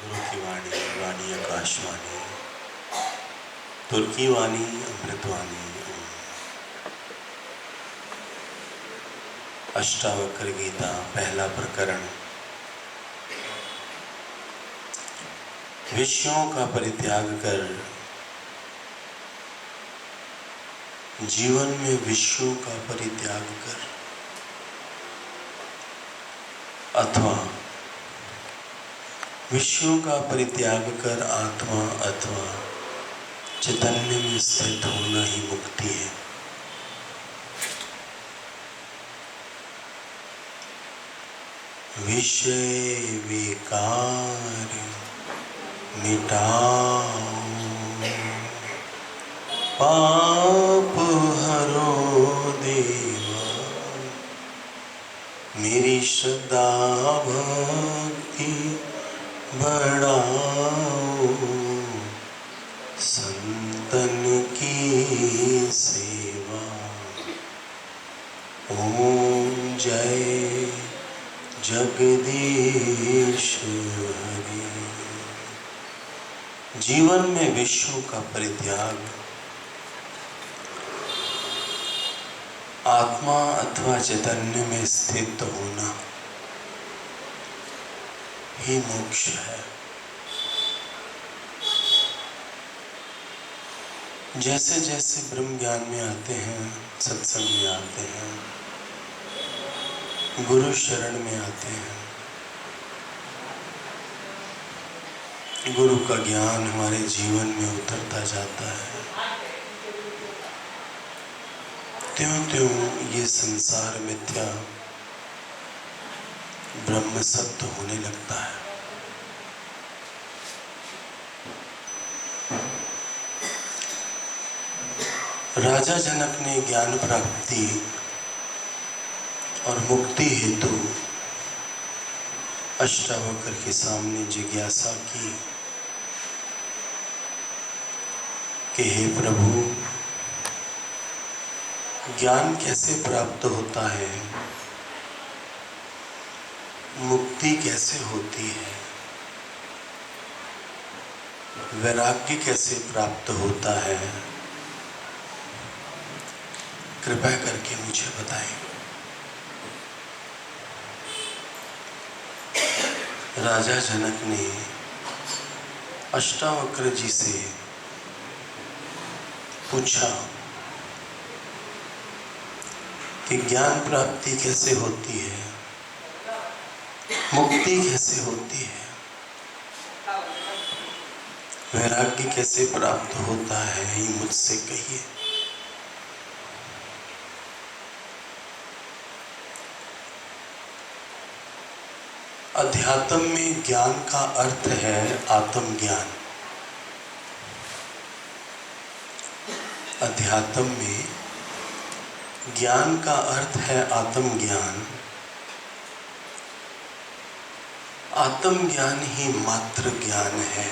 गुरु की वाणी, वाणी आकाशवाणी, तुर्की वाणी अमृतवाणी। अष्टावक्र गीता पहला प्रकरण। विषयों का परित्याग कर जीवन में विषयों का परित्याग कर, अथवा विषयों का परित्याग कर आत्मा अथवा चैतन्य में स्थित होना ही मुक्ति है। विषय विकार मिटाओ, पाप हरो देवा, मेरी श्रद्धा भक्ति बढ़ाओ, संतन की सेवा। ओम जय जगदीश हरि। जीवन में विषयों का परित्याग आत्मा अथवा चैतन्य में स्थित होना ही मोक्ष है। जैसे जैसे ब्रह्म ज्ञान में आते हैं, सत्संग में आते हैं, गुरु शरण में आते हैं, गुरु का ज्ञान हमारे जीवन में उतरता जाता है, त्यों त्यों ये संसार मिथ्या ब्रह्म सत्य होने लगता है। राजा जनक ने ज्ञान प्राप्ति और मुक्ति हेतु अष्टावक्र के सामने जिज्ञासा की कि हे प्रभु, ज्ञान कैसे प्राप्त होता है, मुक्ति कैसे होती है, वैराग्य कैसे प्राप्त होता है, कृपया करके मुझे बताएं। राजा जनक ने अष्टावक्र जी से पूछा कि ज्ञान प्राप्ति कैसे होती है, मुक्ति कैसे होती है, वैराग्य कैसे प्राप्त होता है, ये मुझसे कहिए। अध्यात्म में ज्ञान का अर्थ है आत्मज्ञान। अध्यात्म में ज्ञान का अर्थ है आत्मज्ञान। आत्मज्ञान ही मात्र ज्ञान है,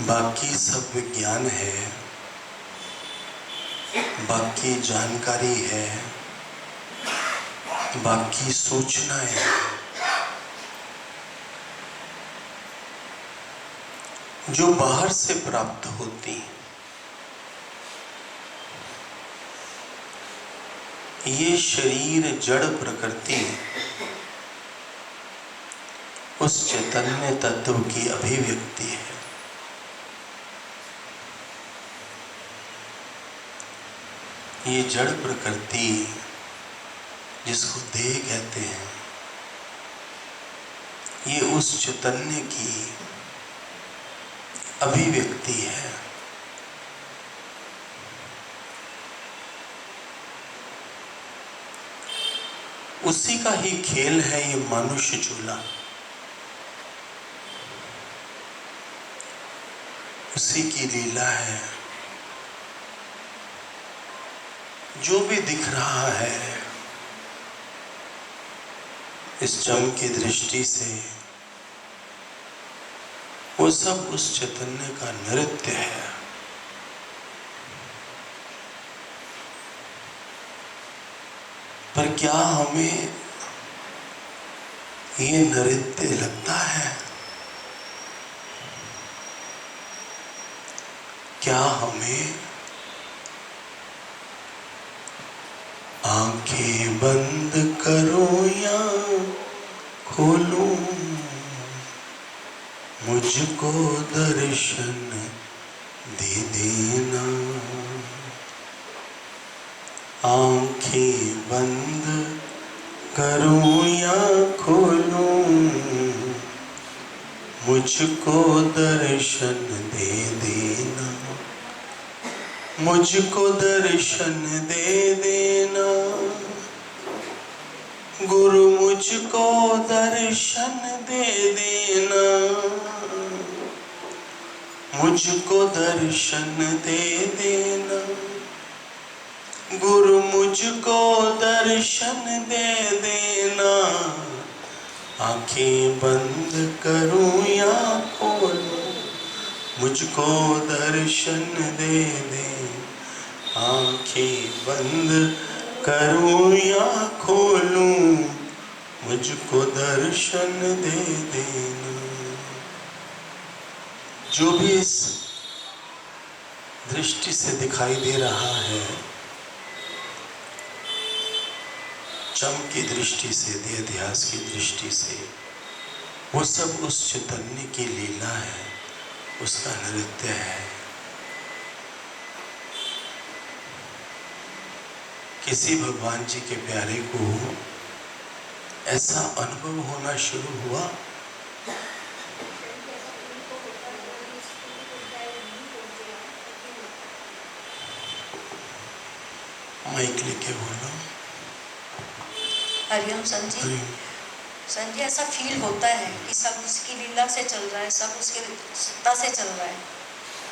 बाकी सब विज्ञान है, बाकी जानकारी है, बाकी सूचनाएं हैं जो बाहर से प्राप्त होती। ये शरीर जड़ प्रकृति उस चैतन्य तत्व की अभिव्यक्ति है। ये जड़ प्रकृति जिसको देह कहते हैं, ये उस चैतन्य की अभिव्यक्ति है। उसी का ही खेल है ये मनुष्य चूल्हा, उसी की लीला है। जो भी दिख रहा है इस जम की दृष्टि से, वो सब उस चैतन्य का नृत्य है। पर क्या हमें ये नृत्य लगता है? क्या हमें आंखें बंद करो या खोलूं, मुझको दर्शन दे देना। आंखें बंद करूं या खोलूं, मुझको दर्शन दे देना। मुझको दर्शन दे देना गुरु, मुझको दर्शन दे देना। मुझको दर्शन दे देना गुरु, मुझको दर्शन दे देना। आंखें बंद करूं या खोलूं, मुझको दर्शन दे दे। आंखें बंद करूं या खोलूं, मुझको दर्शन दे देना। जो भी इस दृष्टि से दिखाई दे रहा है, चम की दृष्टि से, देहाध्यास की दृष्टि से, वो सब उस चैतन्य की लीला है, उसका नृत्य है। किसी भगवान जी के प्यारे को ऐसा अनुभव होना शुरू हुआ, माइक लेके बोलो। हरिओम संजी। संजी, ऐसा फील होता है कि सब उसकी लीला से चल रहा है, सब उसकी सत्ता से चल रहा है।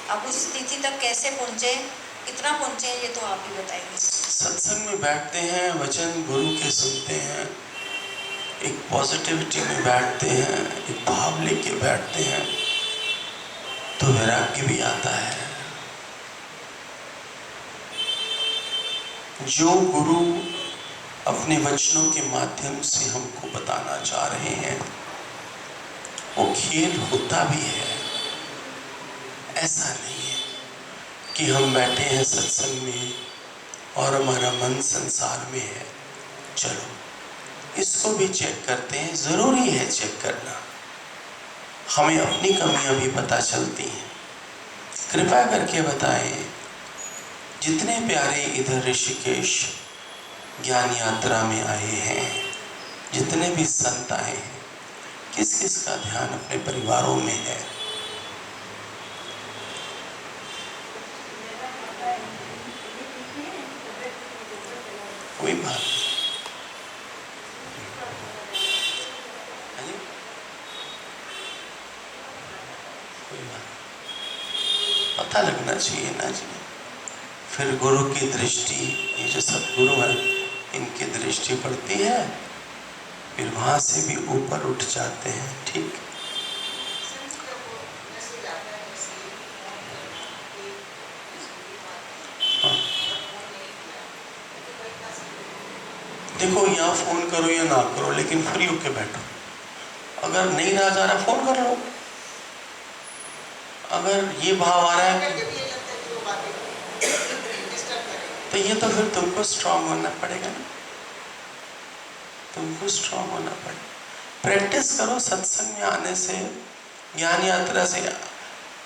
अब उस स्थिति तक कैसे पहुंचे, कितना पहुंचे, ये तो आप ही बताएंगे। सत्संग में बैठते हैं, वचन गुरु के सुनते हैं, एक पॉजिटिविटी में बैठते हैं, एक भाव लेके बैठते हैं, तो वैराग्य भी आता है। जो गुरु अपने वचनों के माध्यम से हमको बताना चाह रहे हैं, वो खेल होता भी है। ऐसा नहीं है कि हम बैठे हैं सत्संग में और हमारा मन संसार में है। चलो इसको भी चेक करते हैं, जरूरी है चेक करना। हमें अपनी कमियां भी पता चलती हैं। कृपया करके बताएं, जितने प्यारे इधर ऋषिकेश ज्ञान यात्रा में आए हैं, जितने भी संत आए हैं, किस किस का ध्यान अपने परिवारों में है? कोई बात नहीं, कोई बात पता लगना चाहिए ना जी। फिर गुरु की दृष्टि, ये जो सदगुरु है, इनकी दृष्टि पड़ती है, फिर वहां से भी ऊपर उठ जाते हैं। ठीक, हाँ। देखो, यहाँ फोन करो या ना करो, लेकिन फ्री होके बैठो। अगर नहीं रहा जा रहा, फोन कर लो। अगर ये भाव आ रहा है तो ये तो फिर तुमको स्ट्रांग होना पड़ेगा ना, तुमको स्ट्रांग होना पड़ेगा। प्रैक्टिस करो सत्संग में आने से, ज्ञान यात्रा से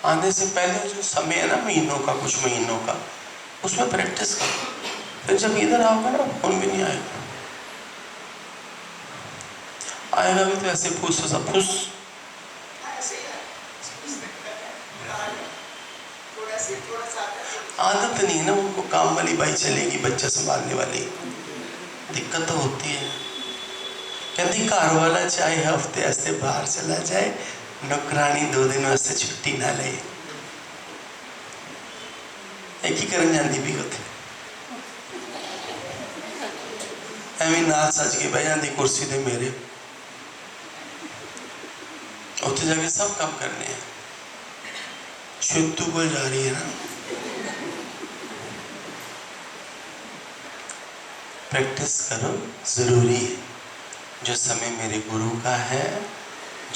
आने से पहले जो समय है ना, महीनों का, कुछ महीनों का, उसमें प्रैक्टिस करो। फिर जब इधर आओगे ना, फोन भी नहीं आएगा। आएगा भी तो ऐसे फूस सब फूस। आदत नहीं है ना उनको, काम वाली बाई चलेगी, बच्चा संभालने वाली, दिक्कत तो होती है। कहती कार वाला चाहे हफ्ते हफ्ते बाहर चला जाए, नौकरानी 2 दिन वास्ते छुट्टी ना ले। एकीकरण जाती भी होती, एवं नाल सज के बह जाती कुर्सी ते मेरे, उत्थे जाके सब काम करने हैं। श्वेतू को जा रही है ना। प्रैक्टिस करो, जरूरी है। जो समय मेरे गुरु का है,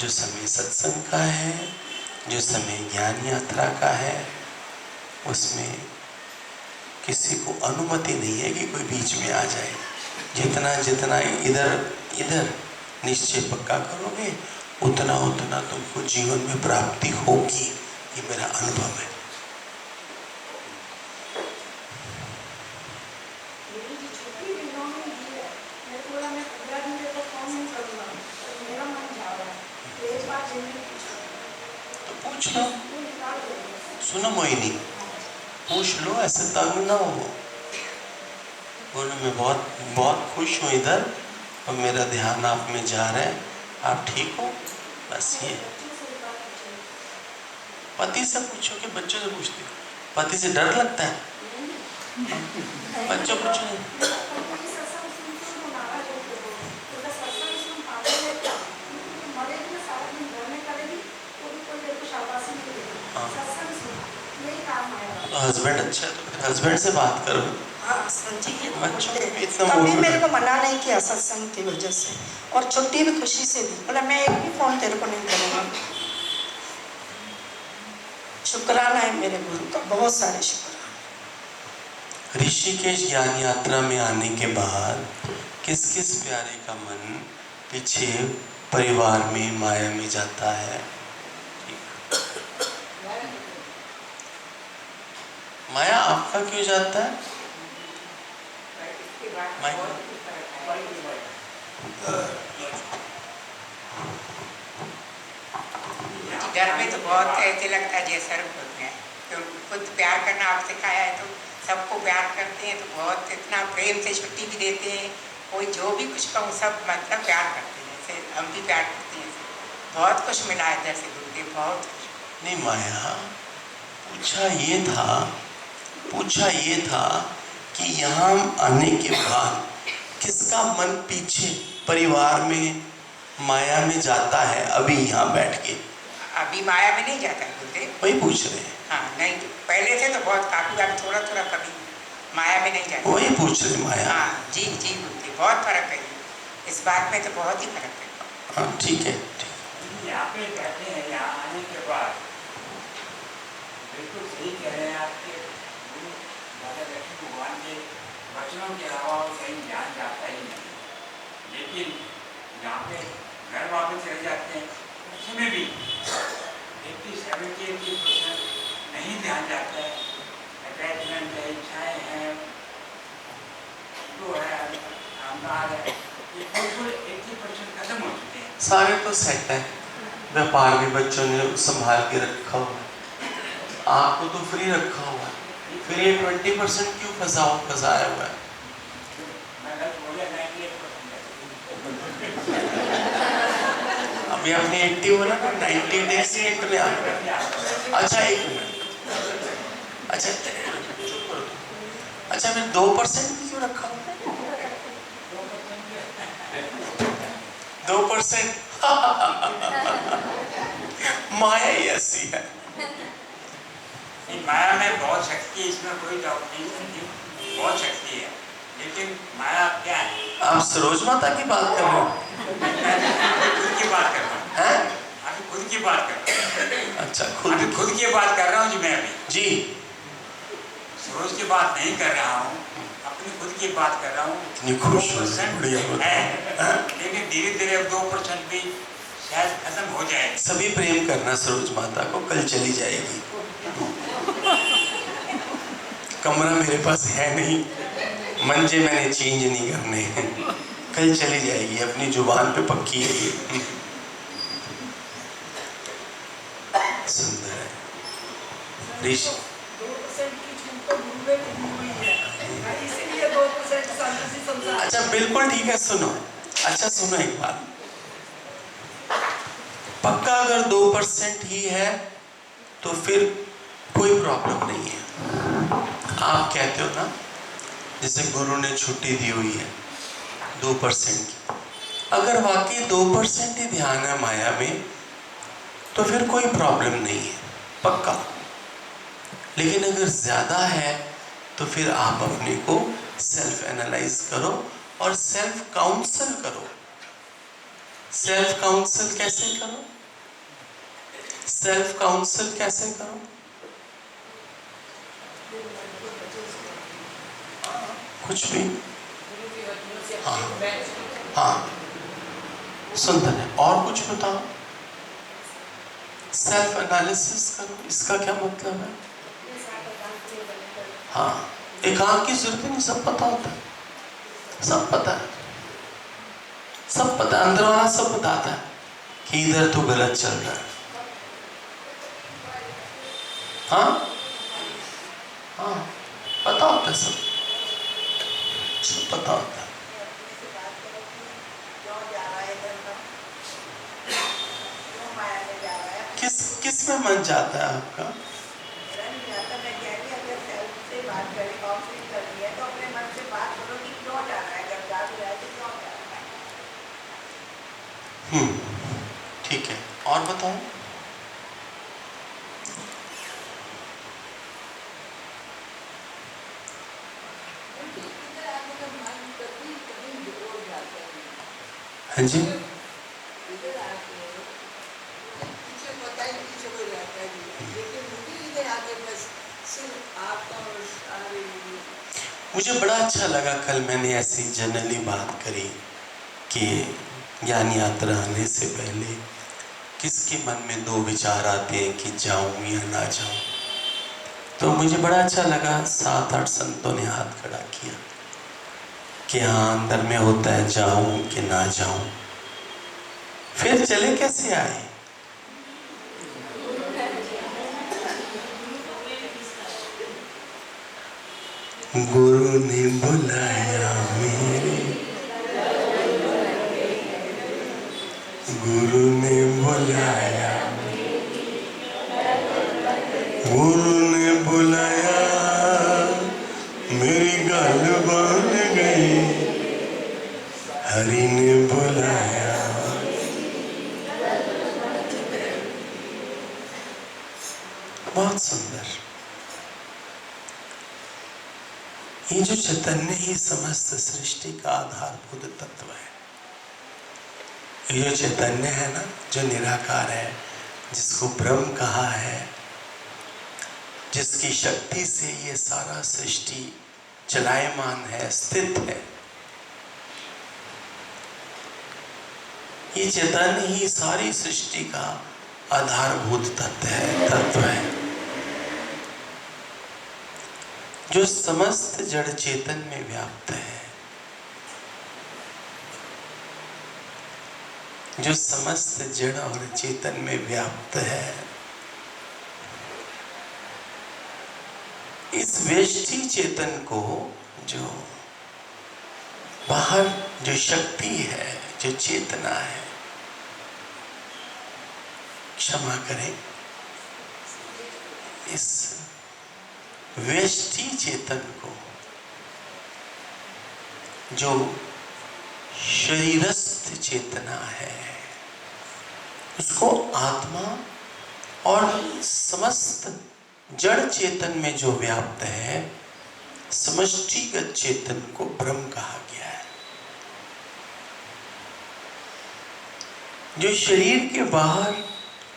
जो समय सत्संग का है, जो समय ज्ञान यात्रा का है, उसमें किसी को अनुमति नहीं है कि कोई बीच में आ जाए। जितना जितना इधर निश्चय पक्का करोगे, उतना उतना तुमको जीवन में प्राप्ति होगी। ये मेरा अनुभव है। तो पूछ लो, सुनो मोहिनी, पूछ लो, ऐसे तंग ना हो। बोलो मैं बहुत बहुत खुश हूँ इधर, और मेरा ध्यान आप में जा रहा है, आप ठीक हो, बस ये। पति से पूछो कि बच्चों से पूछती हो? पति से डर लगता है? बच्चों पूछो नहीं। हस्बैंड अच्छा है तो फिर हस्बैंड से बात करो। हाँ समझिए, बच्चों को भी इतना कभी मोह- मेरे को मना नहीं किया सत्संग की वजह से, और छुट्टी भी खुशी से दी। बोला मैं एक भी फोन तेरे को नहीं करूँगा। शुक्राना है मेरे गुरु का, बहुत सारे शुक्राना। ऋषिकेश ज्ञान यात्रा में आने के बाद किस किस प्यारे का मन पीछे परिवार में माया में जाता है? माया आपका क्यों जाता है? घर में तो बहुत ऐसे लगता है जैसे सर्व होते हैं, तो खुद प्यार करना आप सिखाया है, तो सबको प्यार करते हैं, तो बहुत इतना प्रेम से छुट्टी भी देते हैं। कोई जो भी कुछ कहूँ सब मतलब प्यार करते हैं, जैसे हम भी प्यार करते हैं। बहुत कुछ मिला है इधर से गुरुदेव, बहुत कुछ। नहीं माया, पूछा ये था कि यहाँ आने के बाद किसका मन पीछे परिवार में माया में जाता है अभी यहाँ बैठ के? अभी माया में नहीं जाता है गुरुदेव। वही पूछ रहे हैं। हाँ नहीं, पहले से तो बहुत काफी बार थोड़ा थोड़ा कभी माया में नहीं जाता। वही पूछ रहे माया। हाँ जी जी गुरुदेव, बहुत फर्क है इस बात में, तो बहुत ही फर्क है। हाँ ठीक है। यहाँ पे कहते हैं, यहाँ आने के बाद बिल्कुल सही कह रहे हैं आपके गुरु दादा लक्ष्मी भगवान के वचनों के अलावा वो कहीं ध्यान जाता ही नहीं। लेकिन यहाँ पे घर वापस रह जाते हैं, उसमें भी 80-70-80% नहीं ध्यान जाता है। अटैचमेंट है, इच्छाएँ हैं, तो है, अहंकार है, ये बिल्कुल 80% खत्म हो चुके हैं। सारे तो सेट है, व्यापार भी बच्चों ने संभाल के रखा हुआ है, आपको तो फ्री रखा हुआ है, फिर ये 20% क्यों फंसाया हुआ है? अभी आपने 80 बोला ना, 90 डेज एंड में आ गया। अच्छा एक मिनट, अच्छा चुप करो। अच्छा फिर 2% भी क्यों रखा हुआ है? 2% माया ही ऐसी है। माया में बहुत शक्ति है, इसमें कोई डाउट नहीं है, बहुत शक्ति है। लेकिन माया क्या है? आप सरोज माता की बात कर रहे हो? खुद की बात कर रहा हूँ। हैं? अभी खुद की बात कर रहा हूँ। अच्छा अभी खुद की बात कर रहा हूँ जी, मैं अभी जी सरोज की बात नहीं कर रहा हूँ, अपनी खुद की बात कर रहा हूँ। इतनी खुश हो, बढ़िया होता है। लेकिन धीरे धीरे अब 2% भी शायद खत्म हो जाए। सभी प्रेम करना सरोज माता को, कल चली जाएगी। कमरा मेरे पास है नहीं, मंजे मैंने चेंज नहीं करने हैं, कल चली जाएगी, अपनी जुबान पे पक्की है ये। सुंदर है ऋषि। 2% की छूट तो गुरु ने दी हुई है, इसीलिए 2% संतोषी संसार। अच्छा बिल्कुल ठीक है, सुनो। अच्छा सुनो एक बात, पक्का अगर 2% ही है तो फिर कोई प्रॉब्लम नहीं है। आप कहते हो ना, जैसे गुरु ने छुट्टी दी हुई है 2% की, अगर वाकई 2% ही ध्यान है माया में तो फिर कोई प्रॉब्लम नहीं है, पक्का। लेकिन अगर ज़्यादा है तो फिर आप अपने को सेल्फ एनालाइज करो और सेल्फ काउंसल करो सेल्फ काउंसिल कैसे करो? सेल्फ काउंसिल कैसे करो? कुछ भी। हाँ हाँ, सुंदर है। और कुछ बताओ। सेल्फ एनालिसिस करो, इसका क्या मतलब है? हाँ, एकांत की जरूरत नहीं, सब पता होता है, सब पता है, सब पता है, अंदर वाला सब बताता है कि इधर तो गलत चल रहा है। हाँ हाँ, पता होता है, सब सब पता होता है। किस में मन जाता है आपका? ठीक है, और बताओ। हाँ जी, मुझे बड़ा अच्छा लगा। कल मैंने ऐसी जनरली बात करी कि ज्ञान यात्रा आने से पहले किसके मन में दो विचार आते हैं कि जाऊं या ना जाऊं। तो मुझे बड़ा अच्छा लगा, 7-8 संतों ने हाथ खड़ा किया कि हाँ, अंदर में होता है जाऊं कि ना जाऊं। फिर चले कैसे आए? गुरु ने बुलाया मेरे, गुरु ने बुलाया, गुरु ने बुलाया, मेरी गल बन गई, हरि ने बुलाया। बहुत सुंदर। ये जो चैतन्य ही समस्त सृष्टि का आधारभूत तत्व है। ये जो चैतन्य है ना, जो निराकार है, जिसको ब्रह्म कहा है, जिसकी शक्ति से ये सारा सृष्टि चलायमान है, स्थित है, ये चैतन्य ही सारी सृष्टि का आधारभूत तत्व है, जो समस्त जड़ चेतन में व्याप्त है, जो समस्त जड़ और चेतन में व्याप्त है। इस व्यष्टि चेतन को, जो बाहर जो शक्ति है, जो चेतना है, क्षमा करें, इस व्यष्टि चेतन को, जो शरीरस्थ चेतना है, उसको आत्मा, और समस्त जड़ चेतन में जो व्याप्त है समष्टिगत चेतन को ब्रह्म कहा गया है। जो शरीर के बाहर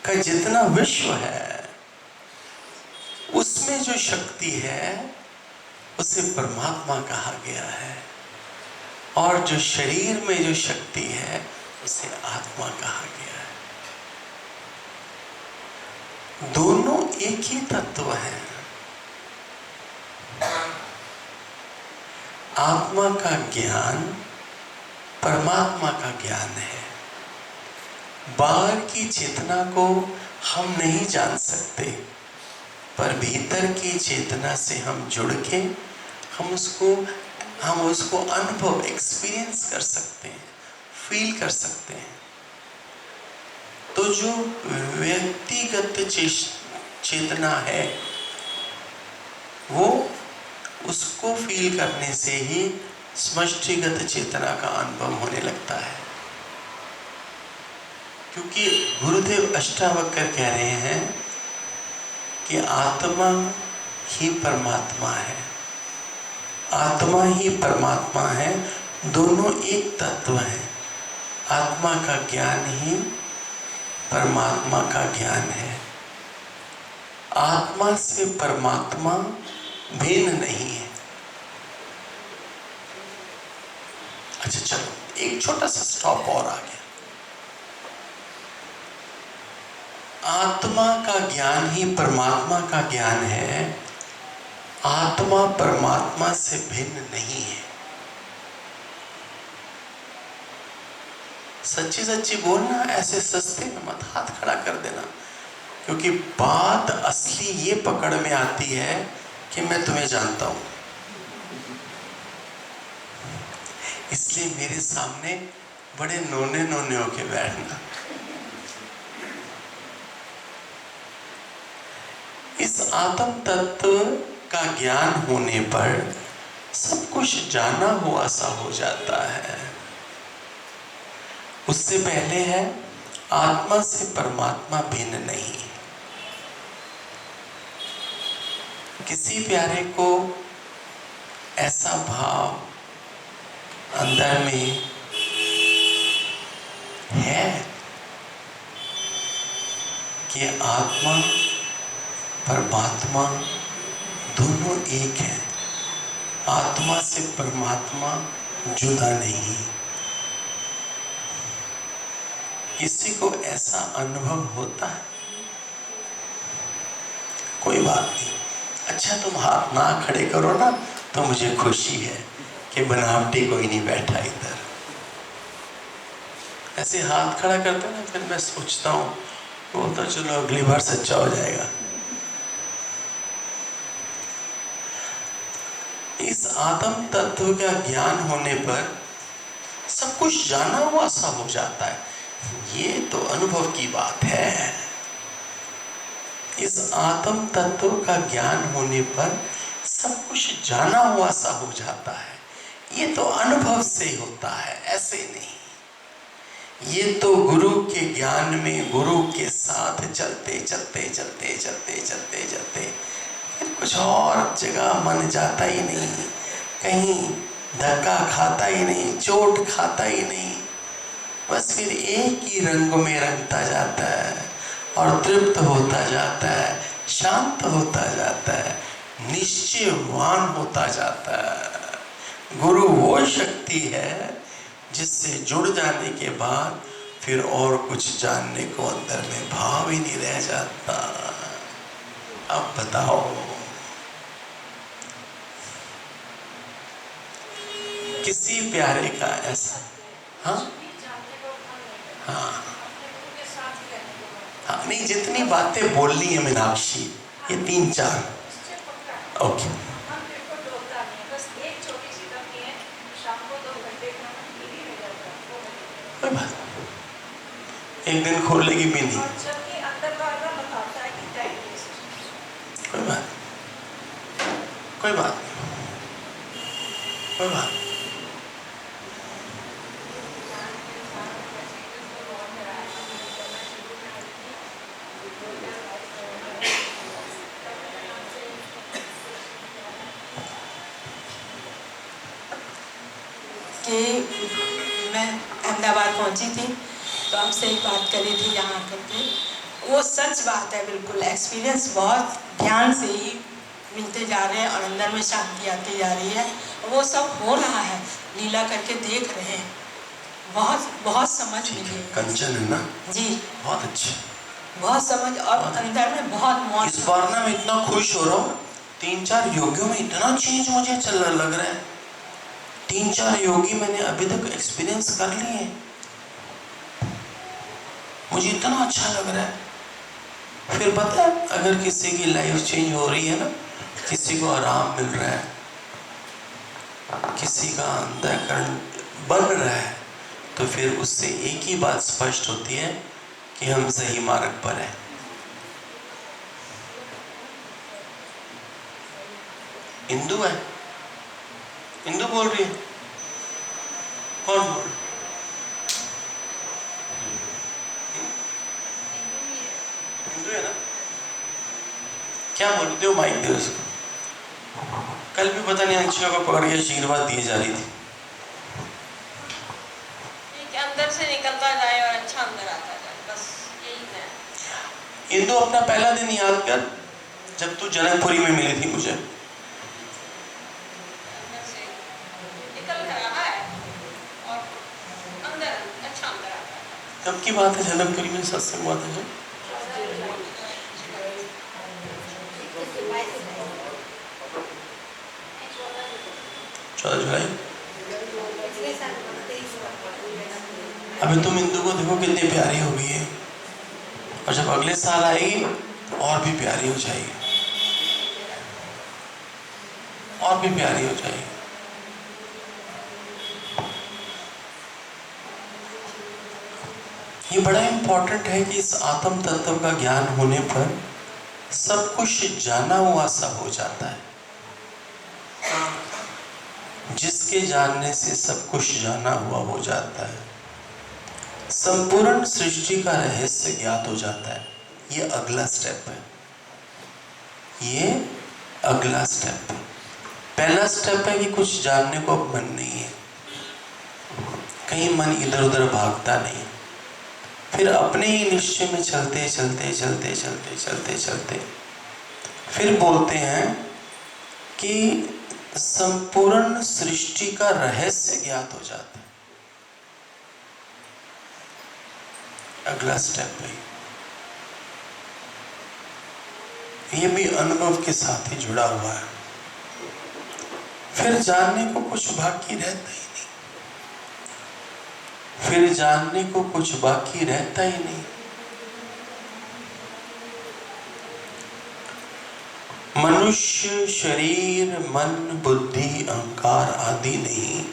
का जितना विश्व है, उसमें जो शक्ति है उसे परमात्मा कहा गया है, और जो शरीर में जो शक्ति है उसे आत्मा कहा गया है। दोनों एक ही तत्व है। आत्मा का ज्ञान परमात्मा का ज्ञान है। बाहर की चेतना को हम नहीं जान सकते, पर भीतर की चेतना से हम जुड़ के हम उसको अनुभव, एक्सपीरियंस कर सकते हैं, फील कर सकते हैं। तो जो व्यक्तिगत चेतना है, वो उसको फील करने से ही समष्टिगत चेतना का अनुभव होने लगता है। क्योंकि गुरुदेव अष्टावक्र कह रहे हैं कि आत्मा ही परमात्मा है, आत्मा ही परमात्मा है, दोनों एक तत्व हैं। आत्मा का ज्ञान ही परमात्मा का ज्ञान है। आत्मा से परमात्मा भिन्न नहीं है। अच्छा चलो, एक छोटा सा स्टॉप और आ गया। आत्मा का ज्ञान ही परमात्मा का ज्ञान है। आत्मा परमात्मा से भिन्न नहीं है। सच्ची सच्ची बोलना, ऐसे सस्ते में मत हाथ खड़ा कर देना, क्योंकि बात असली ये पकड़ में आती है कि मैं तुम्हें जानता हूं, इसलिए मेरे सामने बड़े नोने नोने होके बैठना। इस आत्म तत्व का ज्ञान होने पर सब कुछ जाना हुआ सा हो जाता है। उससे पहले है, आत्मा से परमात्मा भिन्न नहीं। किसी प्यारे को ऐसा भाव अंदर में है कि आत्मा परमात्मा दोनों एक है, आत्मा से परमात्मा जुदा नहीं। किसी को ऐसा अनुभव होता है? कोई बात नहीं। अच्छा, तुम हाथ ना खड़े करो ना तो मुझे खुशी है कि बनावटी कोई नहीं बैठा इधर। ऐसे हाथ खड़ा करते ना, फिर मैं सोचता हूँ वो तो चलो अगली बार सच्चा हो जाएगा। इस आत्म तत्व का ज्ञान होने पर सब कुछ जाना हुआ सा हो जाता है। ये तो अनुभव की बात है। इस आत्म तत्व का ज्ञान होने पर सब कुछ जाना हुआ सा हो जाता है। ये तो अनुभव से होता है, ऐसे नहीं। ये तो गुरु के ज्ञान में गुरु के साथ चलते चलते चलते चलते चलते चलते फिर कुछ और जगह मन जाता ही नहीं, कहीं धक्का खाता ही नहीं, चोट खाता ही नहीं, बस फिर एक ही रंग में रंगता जाता है और तृप्त होता जाता है, शांत होता जाता है, निश्चयवान होता जाता है। गुरु वो शक्ति है जिससे जुड़ जाने के बाद फिर और कुछ जानने को अंदर में भाव ही नहीं रह जाता। अब बताओ, किसी प्यारे का ऐसा? हाँ हाँ हाँ, नहीं, जितनी बातें बोल ली है मीनाक्षी, ये 3-4 ओके। कोई बात, एक दिन खोलेगी भी नहीं, कोई बात, कोई बात, कोई बात। कि मैं अहमदाबाद पहुंची थी तो आपसे एक बात करी थी यहाँ करके, वो सच बात है बिल्कुल। एक्सपीरियंस बहुत ध्यान से ही मिलते जा रहे हैं और अंदर में शांति आती जा रही है। वो सब हो रहा है, लीला करके देख रहे हैं। बहुत बहुत समझ मिली है। कंचन है ना जी, बहुत अच्छी, बहुत समझ और अंदर में बहुत मौन। इस बार ना मैं इतना खुश हो रहा हूँ, 3-4 योगियों में इतना चेंज मुझे चलने लग रहा है। 3-4 योगी मैंने अभी तक एक्सपीरियंस कर लिए हैं, मुझे इतना अच्छा लग रहा है। फिर पता है, अगर किसी की लाइफ चेंज हो रही है ना, किसी को आराम मिल रहा है, किसी का अंतःकरण बन रहा है, तो फिर उससे एक ही बात स्पष्ट होती है कि हम सही मार्ग पर हैं। हिंदू है, हिंदू बोल रही है, कौन बोल रही है? हिंदू है ना? क्या बोलते हो? माइक दे उसको। कल भी पता नहीं अंशिका को पकड़ के आशीर्वाद दिए जा रही थी। अंदर से इंदु अपना पहला दिन याद कर, जब तू जनकपुरी में मिली थी मुझे। अंदर से निकल रहा है और अंदर अच्छा अंदर आता है। कब की बात है जनकपुरी में सत्संग हुआ था? 14 जुलाई। अभी तुम इंदु को देखो कितनी प्यारी हो गई है, और जब अगले साल आएगी और भी प्यारी हो जाएगी, और भी प्यारी हो जाएगी। ये बड़ा इंपॉर्टेंट है कि इस आत्म तत्व का ज्ञान होने पर सब कुछ जाना हुआ सा हो जाता है। जिसके जानने से सब कुछ जाना हुआ हो जाता है, संपूर्ण सृष्टि का रहस्य ज्ञात हो जाता है। ये अगला स्टेप है, ये अगला स्टेप है। पहला स्टेप है कि कुछ जानने को मन नहीं है, कहीं मन इधर उधर भागता नहीं, फिर अपने ही निश्चय में चलते चलते चलते चलते चलते चलते फिर बोलते हैं कि संपूर्ण सृष्टि का रहस्य ज्ञात हो जाता है। अगला स्टेप है, ये भी अनुभव के साथ ही जुड़ा हुआ है। फिर जानने को कुछ बाकी रहता ही नहीं, फिर जानने को कुछ बाकी रहता ही नहीं। मनुष्य शरीर मन बुद्धि अहंकार आदि नहीं,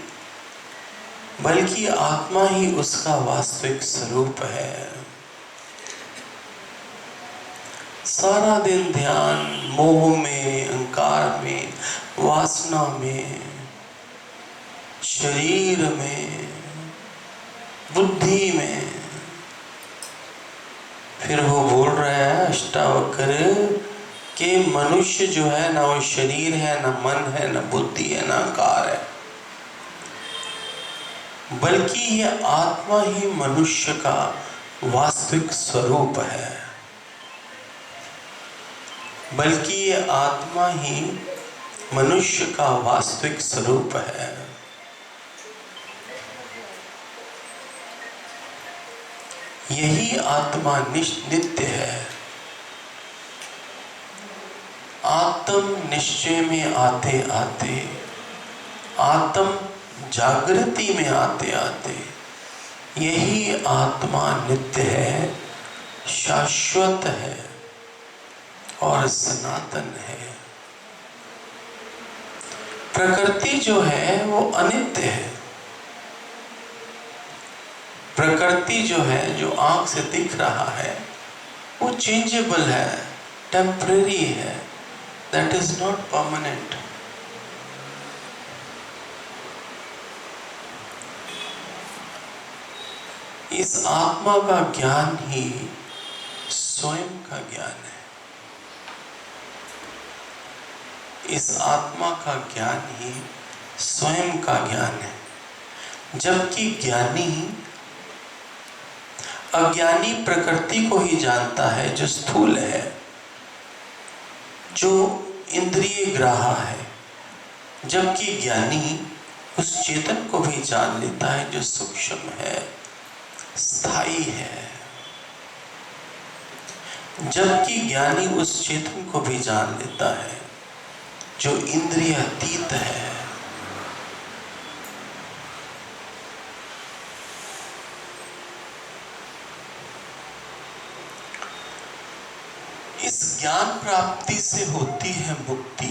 बल्कि आत्मा ही उसका वास्तविक स्वरूप है। सारा दिन ध्यान मोह में, अहंकार में, वासना में, शरीर में, बुद्धि में, फिर वो बोल रहा है अष्टावक्र कि मनुष्य जो है ना वो शरीर है, ना मन है, ना बुद्धि है, ना अहंकार है, बल्कि ये आत्मा ही मनुष्य का वास्तविक स्वरूप है। बल्कि ये आत्मा ही मनुष्य का वास्तविक स्वरूप है। यही आत्मा नित्य है। आत्म निश्चय में आते आते, आत्म जागृति में आते आते, यही आत्मा नित्य है, शाश्वत है और सनातन है। प्रकृति जो है वो अनित्य है। प्रकृति जो है, जो आंख से दिख रहा है, वो चेंजेबल है, टेम्परेरी है, दैट इज नॉट परमानेंट। इस आत्मा का ज्ञान ही स्वयं का ज्ञान है। इस आत्मा का ज्ञान ही स्वयं का ज्ञान है। जबकि ज्ञानी अज्ञानी प्रकृति को ही जानता है, जो स्थूल है, जो इंद्रिय ग्राह्य है, जबकि ज्ञानी उस चेतन को भी जान लेता है, जो सूक्ष्म है, स्थायी है। जबकि ज्ञानी उस चेतन को भी जान लेता है, जो इंद्रिय अतीत है। इस ज्ञान प्राप्ति से होती है मुक्ति।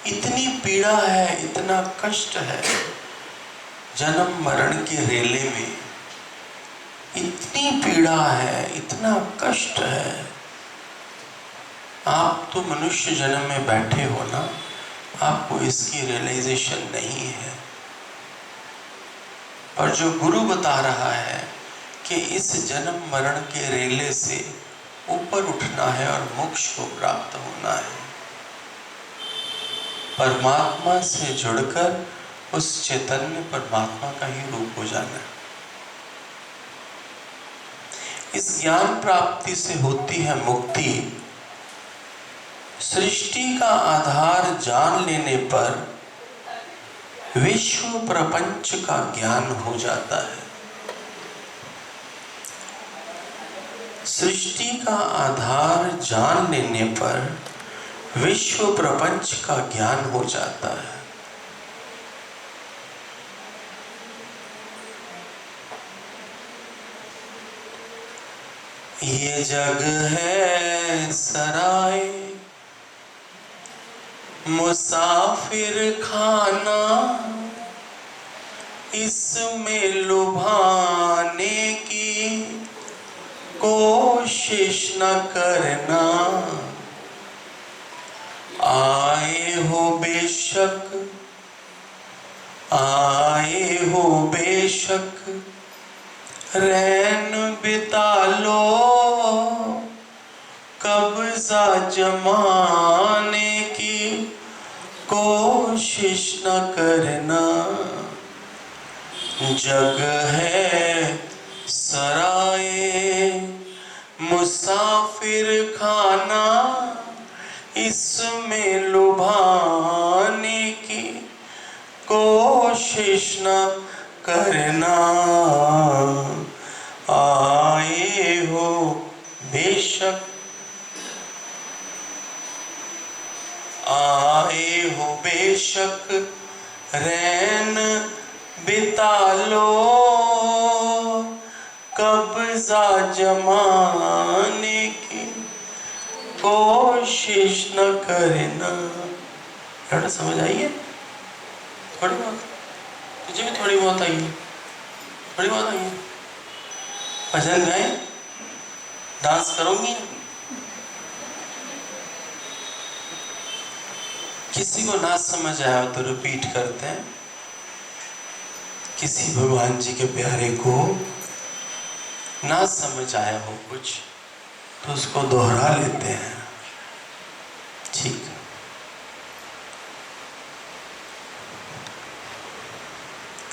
इतनी पीड़ा है, इतना कष्ट है जन्म मरण के रेले में, इतनी पीड़ा है, इतना कष्ट है। आप तो मनुष्य जन्म में बैठे हो ना, आपको इसकी रियलाइजेशन नहीं है। और जो गुरु बता रहा है कि इस जन्म मरण के रेले से ऊपर उठना है और मोक्ष को प्राप्त होना है, परमात्मा से जुड़कर उस चैतन्य परमात्मा का ही रूप हो जाना है। इस ज्ञान प्राप्ति से होती है मुक्ति। सृष्टि का आधार जान लेने पर विश्व प्रपंच का ज्ञान हो जाता है। सृष्टि का आधार जान लेने पर विश्व प्रपंच का ज्ञान हो जाता है। ये जग है सराय मुसाफिर खाना, इसमें लुभाने की कोशिश न करना। आए हो बेशक, आए हो बेशक, रैन बिता लो, कब्जा जमाने की कोशिश न करना। जग है सराय मुसाफिर खाना, इसमें लुभाने की कोशिश न करना। आए हो बेशक, आए हो बेशक, रैन बिता लो, कब्जा जमाने की कोशिश न करना। थोड़ा समझ आई है? थोड़ी बहुत तुझे भी थोड़ी बहुत आई है, थोड़ी बहुत आई है। भजन गाए, डांस करोगी? किसी को ना समझ आया तो रिपीट करते हैं। किसी भगवान जी के प्यारे को ना समझ आया हो कुछ तो उसको दोहरा लेते हैं। ठीक।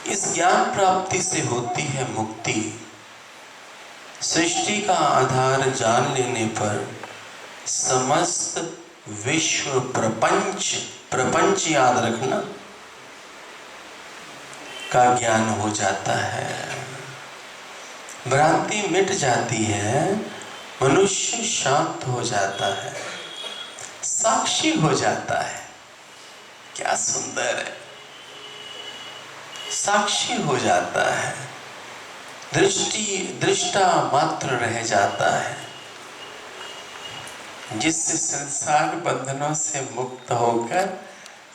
इस ज्ञान प्राप्ति से होती है मुक्ति। सृष्टि का आधार जान लेने पर समस्त विश्व प्रपंच, प्रपंच याद रखना, का ज्ञान हो जाता है। भ्रांति मिट जाती है, मनुष्य शांत हो जाता है, साक्षी हो जाता है। क्या सुंदर है, साक्षी हो जाता है, दृष्टा मात्र रह जाता है, जिससे संसार बंधनों से मुक्त होकर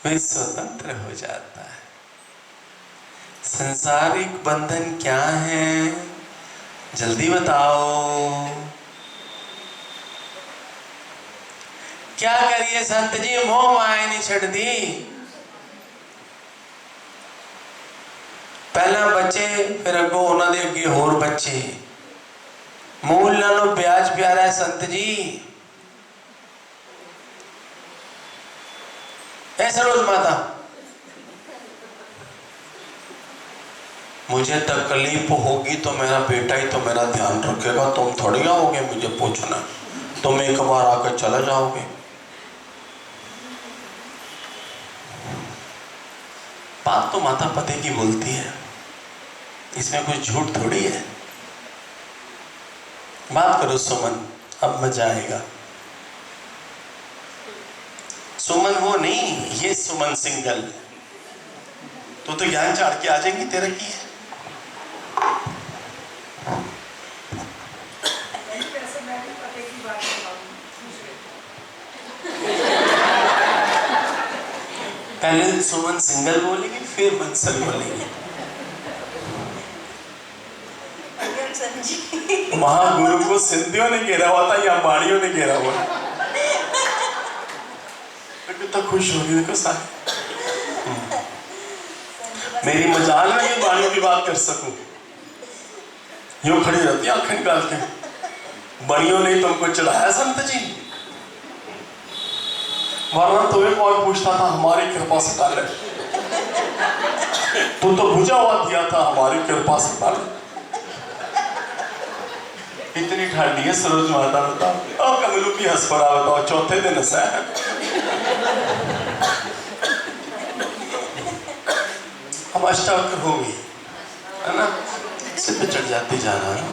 वे स्वतंत्र हो जाता है। संसारिक बंधन क्या है? जल्दी बताओ। क्या करिए संत जी, मोह माया नहीं छड़ दी। पहला बच्चे फिर अगो उन्होंने अगे होर बच्चे। मूल नालों ब्याज प्यारा है संत जी। ऐसा रोज माता, मुझे तकलीफ होगी तो मेरा बेटा ही तो मेरा ध्यान रखेगा, तुम थोड़ी आओगे मुझे पूछना, तुम एक बार आकर चला जाओगे। बात तो माता पति की बोलती है, इसमें कुछ झूठ थोड़ी है। बात करो सुमन, अब मजा आएगा। सुमन वो नहीं, ये सुमन सिंगल। तो ज्ञान चाड़ के आ जाएंगी, तेरा की है। पहले सुमन सिंगल बोलेगी, फिर बंसल बोलेगी। महागुरु को सिंधियों ने घेरा हुआ था या बाड़ियों ने घेरा हुआ? कितना खुश होगी देखो सारे। मेरी मजाल में ये बाड़ियों की बात कर सकूं। यूं खड़ी रहती है आंखें निकाल के, बड़ियों ने तुमको चढ़ाया संत जी, वरना तुम्हें कौन पूछता था, हमारी कृपा से डाले। तू तो बुझा हुआ दिया था हमारी कृपा से पर इतनी ठंडी है सरोज माता बताओ। और कमलू की हंस पड़ा बताओ चौथे दिन हंसा है। हम अष्टावक्र हो गई है ना, सिर पे चढ़ जाते जाना है।